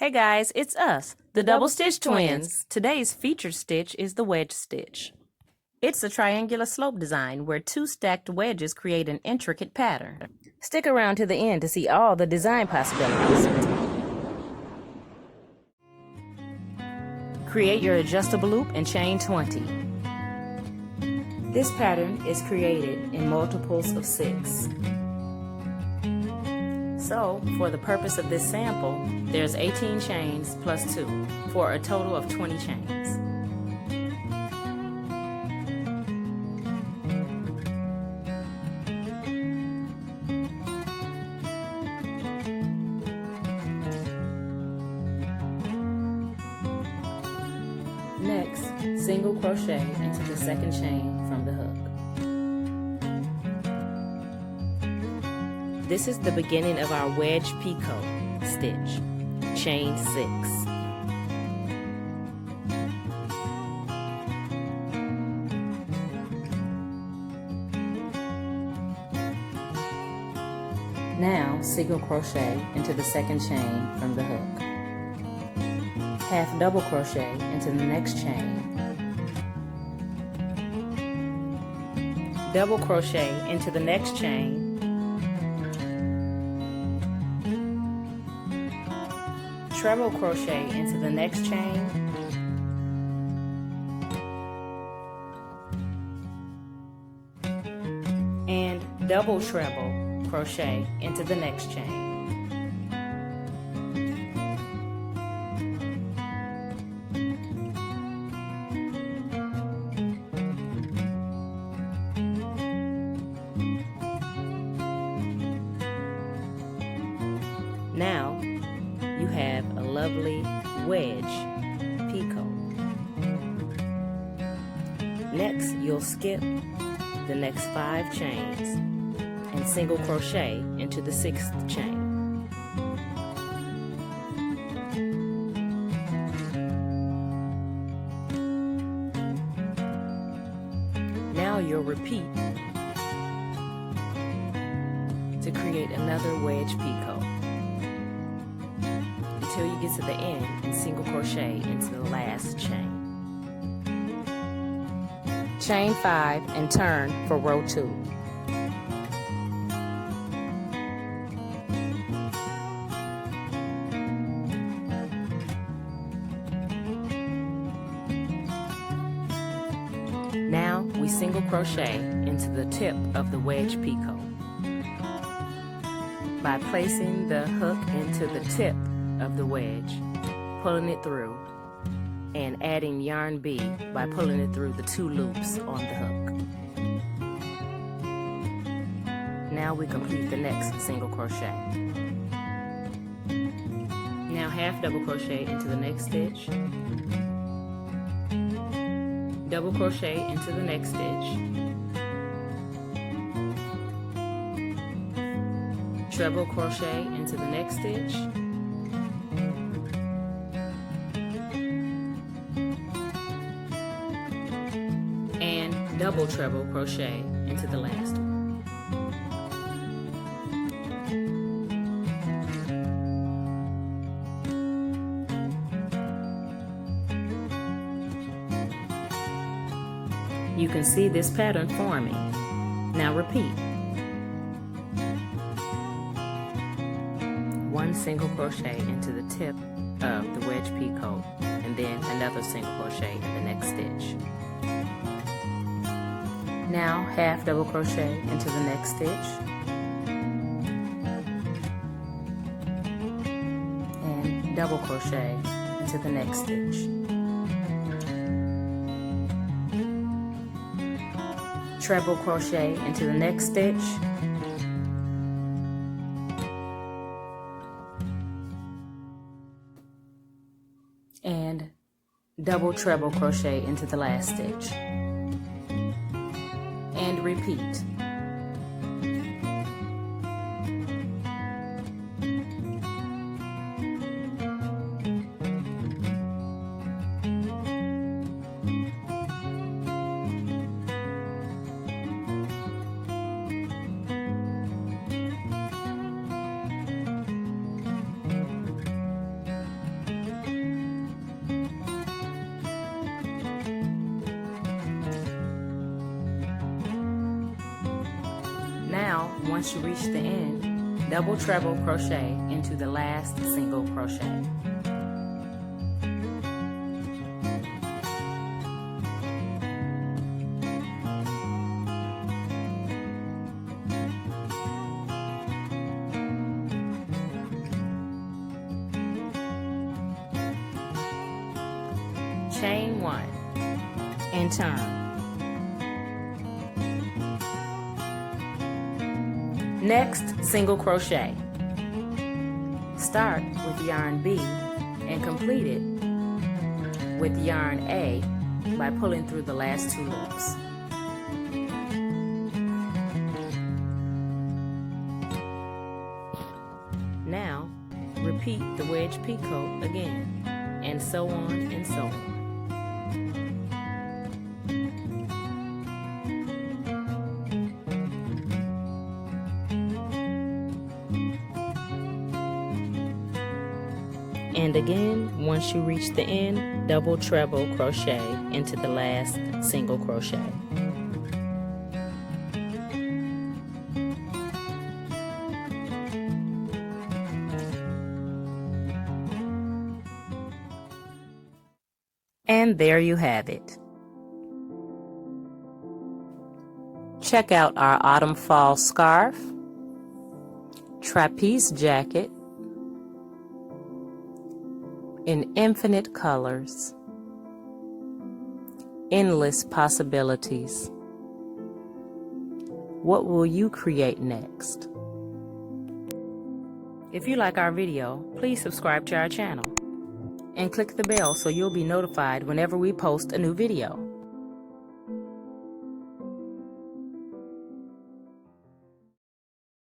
Hey guys, it's us, the Double Stitch Twins. Today's featured stitch is the wedge stitch. It's a triangular slope design where two stacked wedges create an intricate pattern. Stick around to the end to see all the design possibilities. Create your adjustable loop and chain 20. This pattern is created in multiples of 6. So, for the purpose of this sample, there's 18 chains plus 2, for a total of 20 chains. Next, single crochet into the second chain from the hook. This is the beginning of our wedge picot stitch, chain 6. Now, single crochet into the second chain from the hook. Half double crochet into the next chain. Double crochet into the next chain. Treble crochet into the next chain, and double treble crochet into the next chain. Now you have a lovely wedge picot. Next, you'll skip the next 5 chains and single crochet into the 6th chain. Now you'll repeat to create another wedge picot until you get to the end and single crochet into the last chain. Chain 5 and turn for row 2. Now we single crochet into the tip of the wedge picot by placing the hook into the tip of the wedge, pulling it through, and adding yarn B by pulling it through the 2 loops on the hook. Now we complete the next single crochet. Now half double crochet into the next stitch, double crochet into the next stitch, treble crochet into the next stitch, and double treble crochet into the last one. You can see this pattern forming. Now repeat. 1 single crochet into the tip of the wedge picot, and then another single crochet in the next stitch. Now half double crochet into the next stitch, and double crochet into the next stitch. Treble crochet into the next stitch, and double treble crochet into the last stitch, and repeat. once you reach the end, double treble crochet into the last single crochet. Chain 1 and turn. Next, single crochet. Start with yarn B and complete it with yarn A by pulling through the last 2 loops. Now, repeat the wedge picot again, and so on and so on. And again, once you reach the end, double treble crochet into the last single crochet. And there you have it. Check out our autumn fall scarf, trapeze jacket, in infinite colors, endless possibilities. What will you create next? If you like our video, please subscribe to our channel and click the bell so you'll be notified whenever we post a new video.